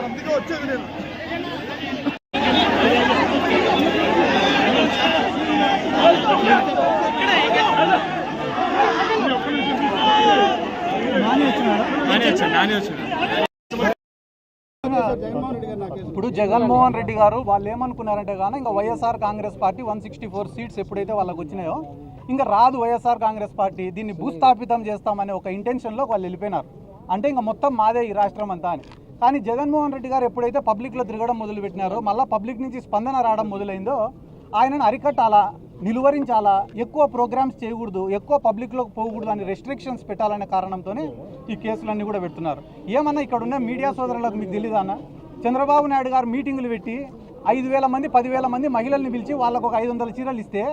అందుకే వచ్చేది నేను. ఇప్పుడు జగన్మోహన్ రెడ్డి గారు వాళ్ళు ఏమనుకున్నారంటే కానీ ఇంకా వైఎస్ఆర్ కాంగ్రెస్ పార్టీ 164 సీట్స్ ఎప్పుడైతే వాళ్ళకి వచ్చినాయో ఇంకా రాదు వైఎస్ఆర్ కాంగ్రెస్ పార్టీ, దీన్ని భూస్థాపితం చేస్తామనే ఒక ఇంటెన్షన్లో వాళ్ళు వెళ్ళిపోయినారు. అంటే ఇంకా మొత్తం మాదే ఈ రాష్ట్రం అంతా అని. కానీ జగన్మోహన్ రెడ్డి గారు ఎప్పుడైతే పబ్లిక్లో తిరగడం మొదలుపెట్టినారో, మళ్ళీ పబ్లిక్ నుంచి స్పందన రావడం మొదలైందో, ఆయనను అరికట్టాలా, నిలువరించాలా, ఎక్కువ ప్రోగ్రామ్స్ చేయకూడదు, ఎక్కువ పబ్లిక్లోకి పోకూడదు అని రెస్ట్రిక్షన్స్ పెట్టాలనే కారణంతోనే ఈ కేసులన్నీ కూడా పెడుతున్నారు. ఏమన్నా ఇక్కడ ఉన్న మీడియా సోదరులకు మీకు తెలీదా అన్న, చంద్రబాబు నాయుడు గారు మీటింగులు పెట్టి 5,000 మంది 10,000 మంది మహిళల్ని పిలిచి వాళ్ళకు ఒక 500 చీరలు ఇస్తే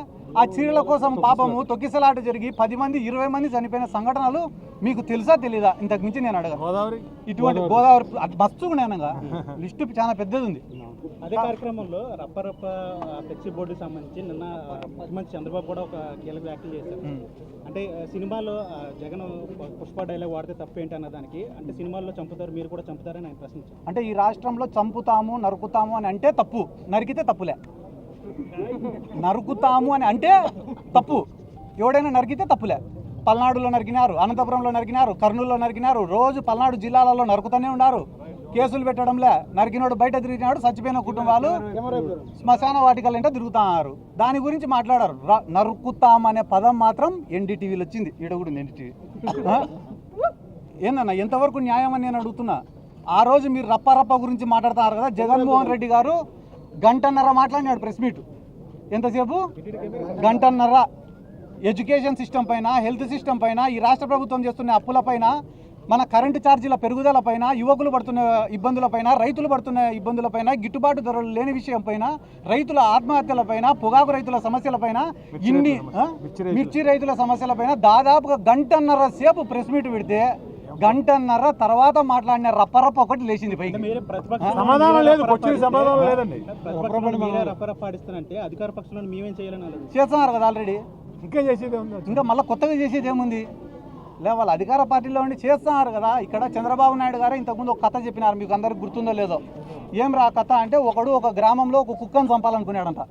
ఆ చీరల కోసం పాపము తొక్కిసలాట జరిగి 10 మంది 20 మంది చనిపోయిన సంఘటనలు మీకు తెలుసా తెలీదా? ఇంతకు మించి నేను అడగను. ఇటువంటి గోదావరి మస్తుగా లిస్టు చాలా పెద్దది ఉంది. అదే కార్యక్రమంలో రప్పరప్ప ఫ్లెక్సీ బోర్డుకి సంబంధించి నిన్న ముఖ్యమంత్రి చంద్రబాబు కూడా ఒక కీలక వ్యాఖ్యలు చేశారు. అంటే సినిమాలో జగన్ పుష్ప డైలాగ్ వాడితే తప్పేంటి అన్న దానికి, అంటే సినిమాల్లో చంపుతారు మీరు కూడా చంపుతారని ఆయన ప్రశ్నించారు. అంటే ఈ రాష్ట్రంలో చంపుతాము నరుకుతాము అని అంటే తప్పు, నరికితే తప్పులే. నరుకుతాము అని అంటే తప్పు, ఎవడైనా నరికితే తప్పులే. పల్నాడులో నరికినారు, అనంతపురంలో నరికినారు, కర్నూలులో నరికినారు, రోజు పల్నాడు జిల్లాలలో నరుకుతూనే ఉన్నారు. కేసులు పెట్టడంలే, నరికినోడు బయట తిరిగినాడు, చచ్చిపోయిన కుటుంబాలు శ్మశాన వాటికలంటే తిరుగుతున్నారు. దాని గురించి మాట్లాడారు. నరుకుతామనే పదం మాత్రం ఎన్డీటీవీలో వచ్చింది. ఈడ కూడా ఎన్డీటీవీ ఏందన్నా ఎంతవరకు న్యాయం అని నేను అడుగుతున్నా. ఆ రోజు మీరు రప్ప గురించి మాట్లాడుతున్నారు కదా, జగన్మోహన్ రెడ్డి గారు గంటన్నర మాట్లాడినాడు ప్రెస్ మీట్. ఎంతసేపు? గంటన్నర. ఎడ్యుకేషన్ సిస్టమ్ పైన, హెల్త్ సిస్టమ్ పైన, ఈ రాష్ట్ర ప్రభుత్వం చేస్తున్న అప్పుల పైన, మన కరెంటు ఛార్జీల పెరుగుదల పైన, యువకులు పడుతున్న ఇబ్బందుల పైన, రైతులు పడుతున్న ఇబ్బందుల పైన, గిట్టుబాటు ధరలు లేని విషయం పైన, రైతుల ఆత్మహత్యల పైన, పొగాకు రైతుల సమస్యల పైన, ఇన్ని మిర్చి రైతుల సమస్యల పైన దాదాపుగా గంటన్నర సేపు ప్రెస్ మీట్ పెడితే గంటన్నర తర్వాత మాట్లాడిన రప్పరప్ప ఒకటి లేచింది పైకి. సమాధానం లేదు, సమాధానం లేదండి. అధికార పక్షంలో మేమేం చేయాలని చేస్తున్నారు కదా ఆల్రెడీ. ఇంకా చేసేది ఉంది, ఇంకా మళ్ళీ కొత్తగా చేసేది ఏముంది? వాళ్ళ అధికార పార్టీలో ఉండి చేస్తున్నారు కదా. ఇక్కడ చంద్రబాబు నాయుడు గారు ఇంతకుముందు ఒక కథ చెప్పినారు, మీకు అందరికి గుర్తుందో లేదో. ఏం రా కథ అంటే, ఒక గ్రామంలో ఒక కుక్కను చంపాలనుకున్నాడంట.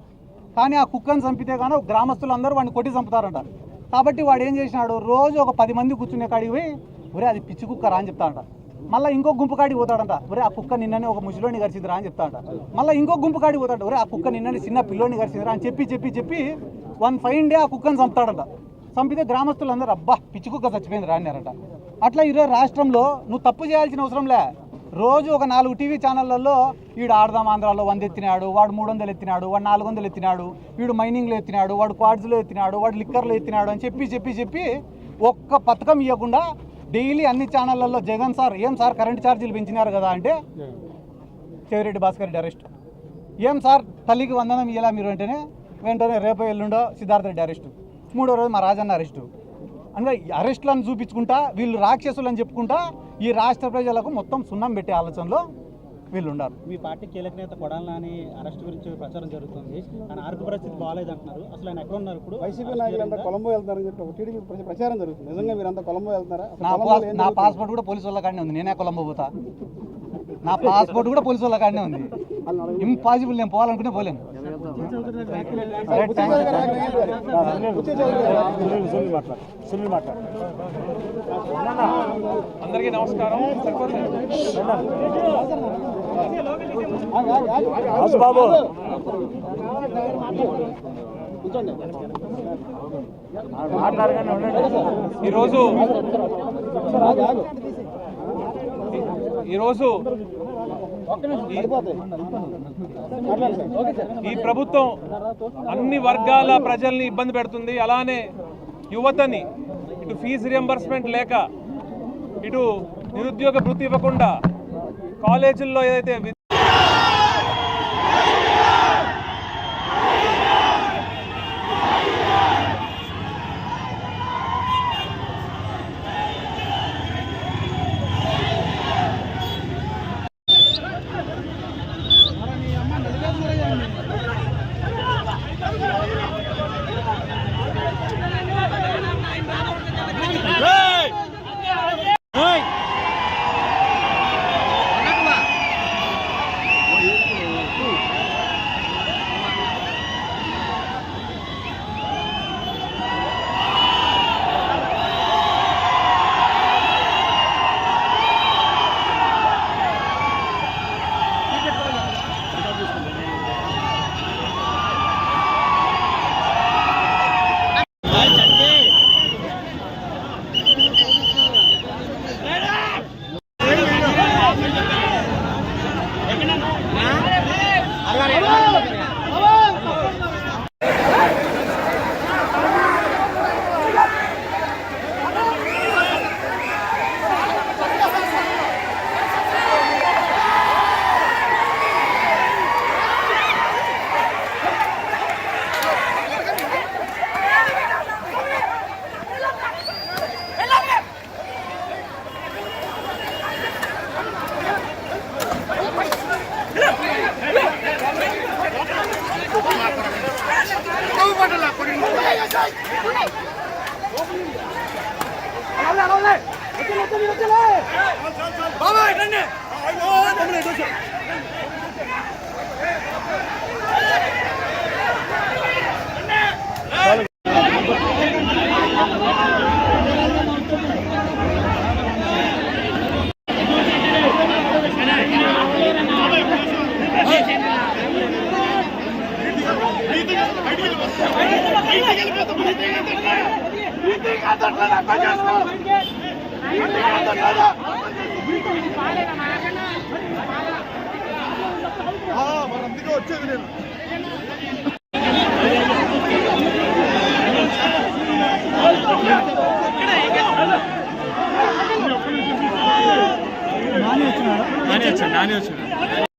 కానీ ఆ కుక్కను చంపితే కానీ గ్రామస్తులందరూ వాడిని కొట్టి చంపుతారంట. కాబట్టి వాడు ఏం చేసినాడు, రోజు ఒక 10 మంది కూర్చునే కాడికి పోయి, ఒరే అది పిచ్చి కుక్కరా అని చెప్తాడంట. మళ్ళీ ఇంకో గుంపు కాడికి పోతాడంట, ఒరే ఆ కుక్క నిన్ననే ఒక ముసలోని గరిచిందిరా అని చెప్తాడంట. మళ్ళీ ఇంకో గుంపు కాడికి పోతాడు, ఒరే ఆ కుక్క నిన్ననే చిన్న పిల్లోని గరిచిందిరా అని చెప్పి వన్ ఫైన్ డే ఆ కుక్కను చంపుతాడంట. చంపితే గ్రామస్తులందరూ అబ్బా పిచ్చి కుక్క చచ్చిపోయింది రా అన్నారంట. అట్లా ఈరోజు రాష్ట్రంలో నువ్వు తప్పు చేయాల్సిన అవసరంలే. రోజు ఒక 4 టీవీ ఛానళ్లలో వీడు ఆడదాం ఆంధ్రాలో 100 ఎత్తినాడు, వాడు 300 ఎత్తినాడు, వాడు 400 ఎత్తినాడు, వీడు మైనింగ్లో ఎత్తినాడు, వాడు క్వాడ్స్లో ఎత్తినాడు, వాడు లిక్కర్లో ఎత్తినాడు అని చెప్పి ఒక్క పథకం ఇవ్వకుండా డైలీ అన్ని ఛానళ్లలో జగన్ సార్ ఏం సార్ కరెంట్ ఛార్జీలు పెంచినారు కదా అంటే చెవిరెడ్డి భాస్కర్ రెడ్డి అరెస్ట్. ఏం సార్ తల్లికి వందనం ఇయ్యాలా మీరు అంటేనే వెంటనే రేపు ఎల్లుండో సిద్ధార్థ రెడ్డి అరెస్టు, 3వ రోజు మా రాజన్న అరెస్టు. అంటే అరెస్టులను చూపించుకుంటా వీళ్ళు రాక్షసులు అని చెప్పుకుంటా ఈ రాష్ట్ర ప్రజలకు మొత్తం సున్నం పెట్టే ఆలోచనలో వీళ్ళు ఉన్నారు. మీ పార్టీ కీలక నేత కొడాలి నాని అరెస్ట్ గురించి ప్రచారం జరుగుతుంది. ఆయన ఆరోగ్య పరిస్థితి బాగాలేదు అంటున్నారు. అసలు ఆయన ఎక్కడ ఉన్నారు ఇప్పుడు? వైసీపీ నాయకులంతా కొలంబో వెళ్తారని చెప్పి టీడీపీ ప్రచారం జరుగుతుంది. నిజంగా మీరంతా కొలంబో వెళ్తారా? నా పాస్పోర్ట్ కూడా పోలీసు వాళ్ళ కాడనే ఉంది, నేనే కొలంబో పోతా. నా పాస్పోర్ట్ కూడా పోలీసు వాళ్ళ కాడనే ఉంది. ఇంపాసిబుల్, నేను పోవాలనుకునే పోలేను. అందరికీ నమస్కారం. ఈరోజు ఈ ప్రభుత్వం అన్ని వర్గాల ప్రజల్ని ఇబ్బంది పెడుతుంది. అలానే యువతని ఇటు ఫీజు రియంబర్స్మెంట్ లేక, ఇటు నిరుద్యోగ భృతి ఇవ్వకుండా, కాలేజీల్లో ఏదైతే అందుకే వచ్చేది నేను. నాని వచ్చినాడు